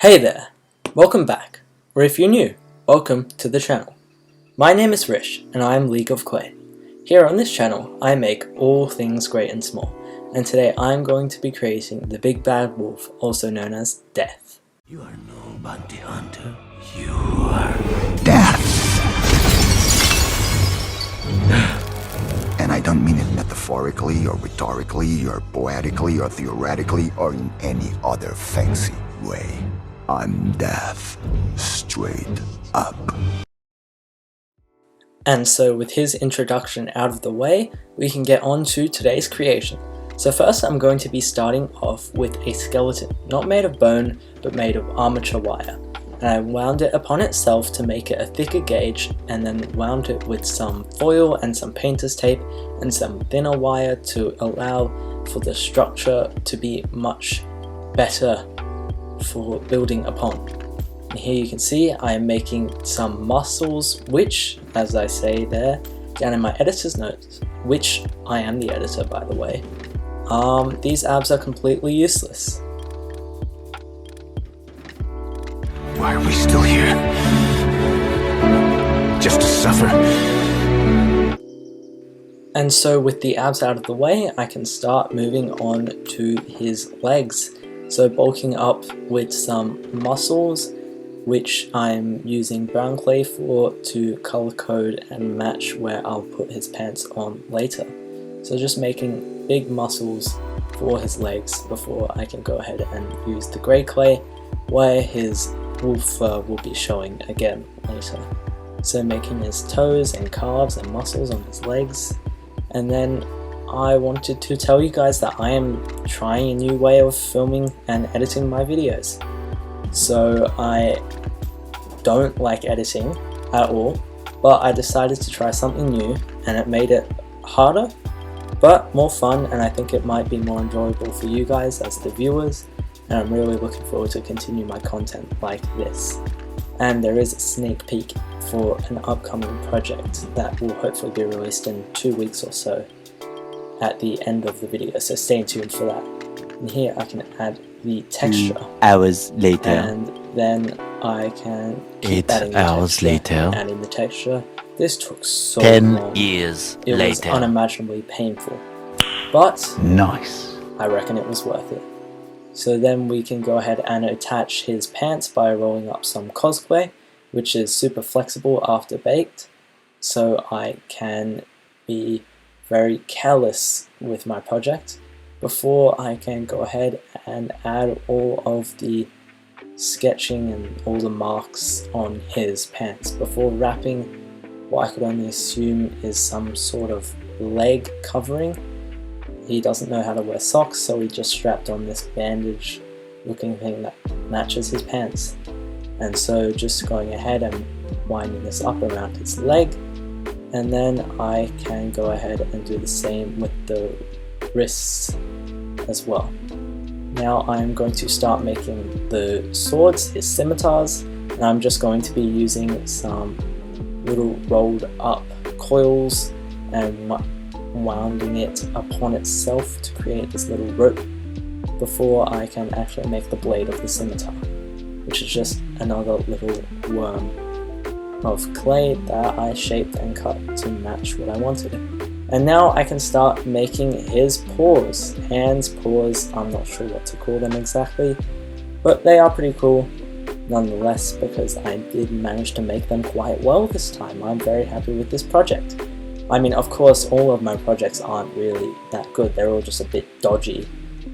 Hey there, welcome back, or if you're new, welcome to the channel. My name is Rish, and I am League of Clay. Here on this channel, I make all things great and small, and today I'm going to be creating the big bad wolf, also known as Death. You are no bounty hunter, you are Death! And I don't mean it metaphorically, or rhetorically, or poetically, or theoretically, or in any other fancy way. I'm Death, straight up. And so with his introduction out of the way, we can get on to today's creation. So first I'm going to be starting off with a skeleton, not made of bone, but made of armature wire. And I wound it upon itself to make it a thicker gauge, and then wound it with some foil and some painter's tape and some thinner wire to allow for the structure to be much better for building upon. And here you can see I am making some muscles, which, as I say there down in my editor's notes, which I am the editor by the way, these abs are completely useless. Why are we still here? Just to suffer? And so with the abs out of the way, I can start moving on to his legs. So bulking up with some muscles, which I'm using brown clay for to color code and match where I'll put his pants on later. So just making big muscles for his legs before I can go ahead and use the grey clay where his wolf fur will be showing again later. So making his toes and calves and muscles on his legs. And then I wanted to tell you guys that I am trying a new way of filming and editing my videos. So I don't like editing at all, but I decided to try something new, and it made it harder but more fun, and I think it might be more enjoyable for you guys as the viewers, and I'm really looking forward to continue my content like this. And there is a sneak peek for an upcoming project that will hopefully be released in 2 weeks or so at the end of the video, so stay tuned for that. And here I can add the texture. 2 hours later. And then I can keep 8 adding the hours texture, later. adding the texture. This took so 10 long. years It was later. unimaginably painful, but Nice. I reckon it was worth it. So then we can go ahead and attach his pants by rolling up some CosClay, which is super flexible after baked, so I can be very careless with my project before I can go ahead and add all of the sketching and all the marks on his pants before wrapping what I could only assume is some sort of leg covering. He doesn't know how to wear socks, so he just strapped on this bandage looking thing that matches his pants. And so just going ahead and winding this up around his leg, and then I can go ahead and do the same with the wrists as well. Now I'm going to start making the swords, his scimitars, and I'm just going to be using some little rolled up coils and wounding it upon itself to create this little rope before I can actually make the blade of the scimitar, which is just another little worm of clay that I shaped and cut to match what I wanted. And now I can start making his paws, hands, paws, I'm not sure what to call them exactly, but they are pretty cool nonetheless because I did manage to make them quite well this time. I'm very happy with this project. I mean, of course, all of my projects aren't really that good. They're all just a bit dodgy.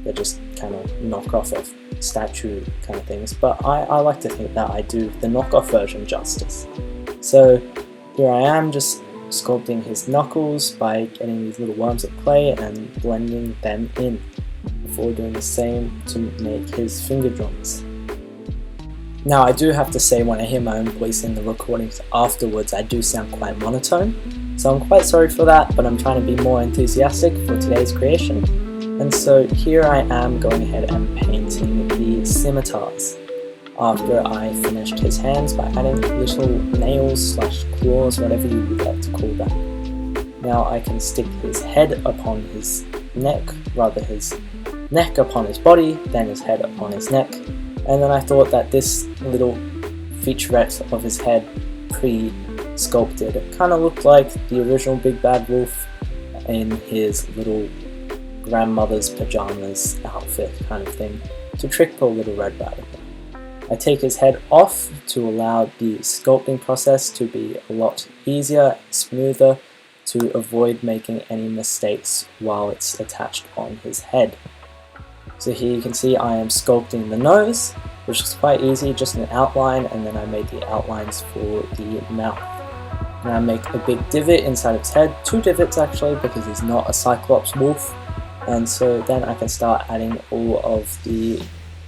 They're just kind of knockoff of statue kind of things. But I like to think that I do the knockoff version justice. So here I am just sculpting his knuckles by getting these little worms of clay and blending them in before doing the same to make his finger joints. Now I do have to say, when I hear my own voice in the recordings afterwards, I do sound quite monotone, so I'm quite sorry for that, but I'm trying to be more enthusiastic for today's creation. And so here I am going ahead and painting the scimitars after I finished his hands by adding little nails / claws, whatever you would like to call them. Now I can stick his head upon his neck, rather his neck upon his body, then his head upon his neck, And then I thought that this little featurette of his head, pre-sculpted, kind of looked like the original Big Bad Wolf in his little grandmother's pajamas outfit kind of thing, to trick poor little Red Riding Hood. I take his head off to allow the sculpting process to be a lot easier and smoother, to avoid making any mistakes while it's attached on his head. So here you can see I am sculpting the nose, which is quite easy, just an outline, and then I made the outlines for the mouth. Now I make a big divot inside of his head, 2 divots actually, because he's not a Cyclops wolf, and so then I can start adding all of the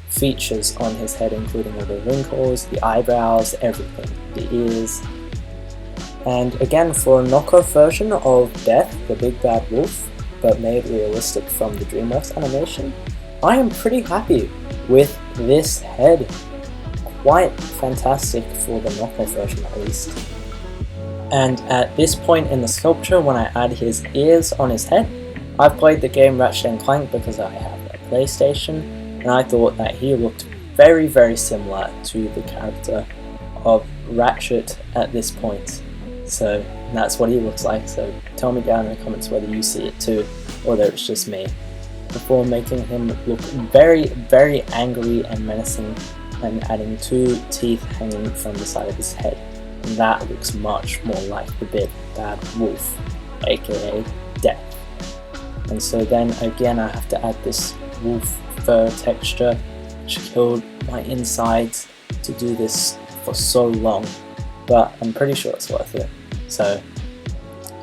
features on his head, including all the wrinkles, the eyebrows, everything, the ears. And again, for a knockoff version of Death, the Big Bad Wolf, but made realistic from the DreamWorks animation, I am pretty happy with this head. Quite fantastic for the knockoff version at least. And at this point in the sculpture, when I add his ears on his head, I've played the game Ratchet & Clank because I have a PlayStation, and I thought that he looked very, very similar to the character of Ratchet at this point. So that's what he looks like, so tell me down in the comments whether you see it too, or whether it's just me. Before making him look very, very angry and menacing, and adding 2 teeth hanging from the side of his head. And that looks much more like the Big Bad Wolf, aka Death. And so then again I have to add this wolf fur texture, which killed my insides to do this for so long, but I'm pretty sure it's worth it. So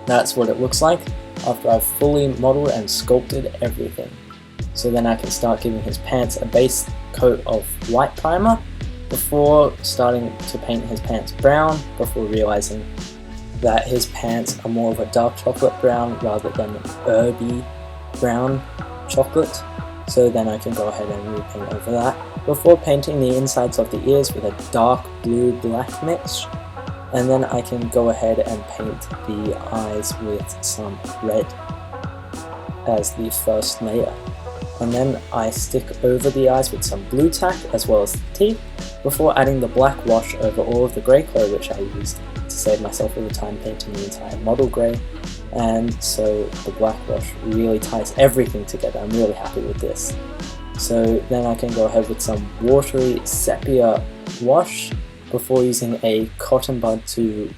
that's what it looks like after I've fully modeled and sculpted everything. So then I can start giving his pants a base coat of white primer before starting to paint his pants brown, before realizing that his pants are more of a dark chocolate brown rather than an herby brown chocolate. So then I can go ahead and repaint over that before painting the insides of the ears with a dark blue-black mix. And then I can go ahead and paint the eyes with some red as the first layer. And then I stick over the eyes with some blue tack as well as the teeth before adding the black wash over all of the grey clay, which I used to save myself all the time painting the entire model grey. And so the black wash really ties everything together. I'm really happy with this. So then I can go ahead with some watery sepia wash before using a cotton bud to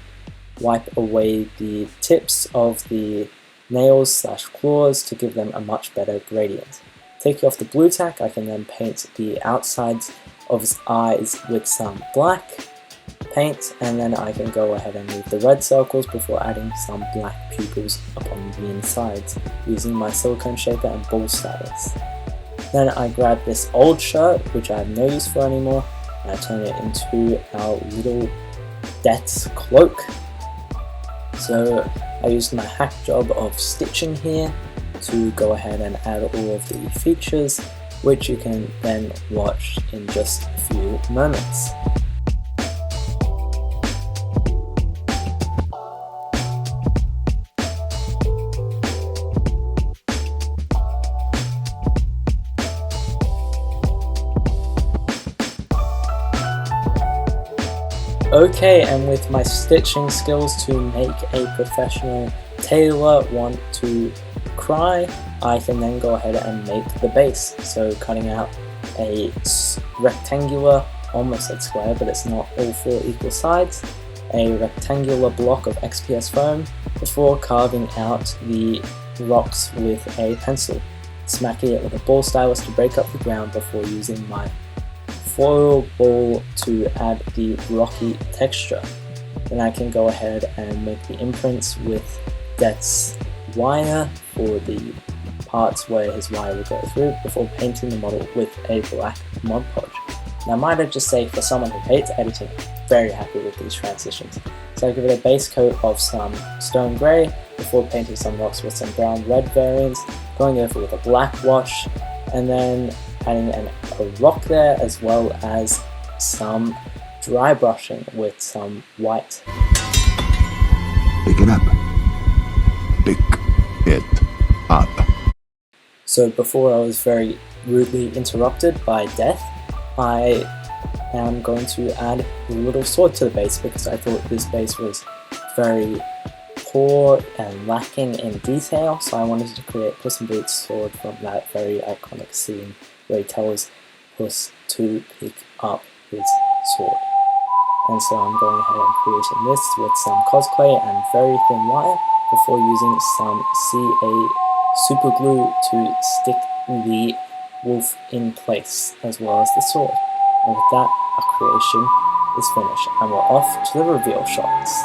wipe away the tips of the nails / claws to give them a much better gradient. Taking off the blue tack, I can then paint the outsides of his eyes with some black paint, and then I can go ahead and move the red circles before adding some black pupils upon the insides using my silicone shaper and ball stylus. Then I grab this old shirt, which I have no use for anymore, and I turn it into our little Death's cloak. So I used my hack job of stitching here to go ahead and add all of the features, which you can then watch in just a few moments. Okay, and with my stitching skills to make a professional tailor want to cry, I can then go ahead and make the base. So cutting out a rectangular, almost like square, but it's not all 4 equal sides, a rectangular block of XPS foam before carving out the rocks with a pencil, smacking it with a ball stylus to break up the ground before using my foil ball to add the rocky texture. Then I can go ahead and make the imprints with Death's wire for the parts where his wire will go through before painting the model with a black Mod Podge. Now might I just say, for someone who hates editing, I'm very happy with these transitions. So I give it a base coat of some stone grey before painting some rocks with some brown red variants, going over with a black wash, and then adding a rock there as well as some dry brushing with some white. Pick it up. Pick it up. So before I was very rudely interrupted by Death, I am going to add a little sword to the base because I thought this base was very poor and lacking in detail, so I wanted to create Puss in Boots' sword from that very iconic scene where he tells Puss to pick up his sword. And so I'm going ahead and creating this with some CosClay and very thin wire before using some CA super glue to stick the wolf in place as well as the sword. And with that, our creation is finished and we're off to the reveal shots.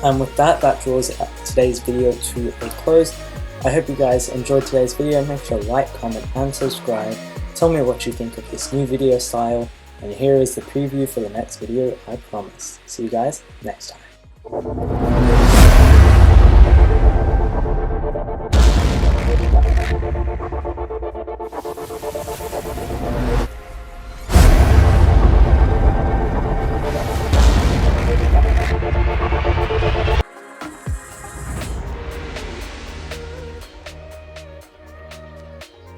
And with that, draws today's video to a close. I hope you guys enjoyed today's video. Make sure to like, comment and subscribe. Tell me what you think of this new video style. And here is the preview for the next video, I promise. See you guys next time.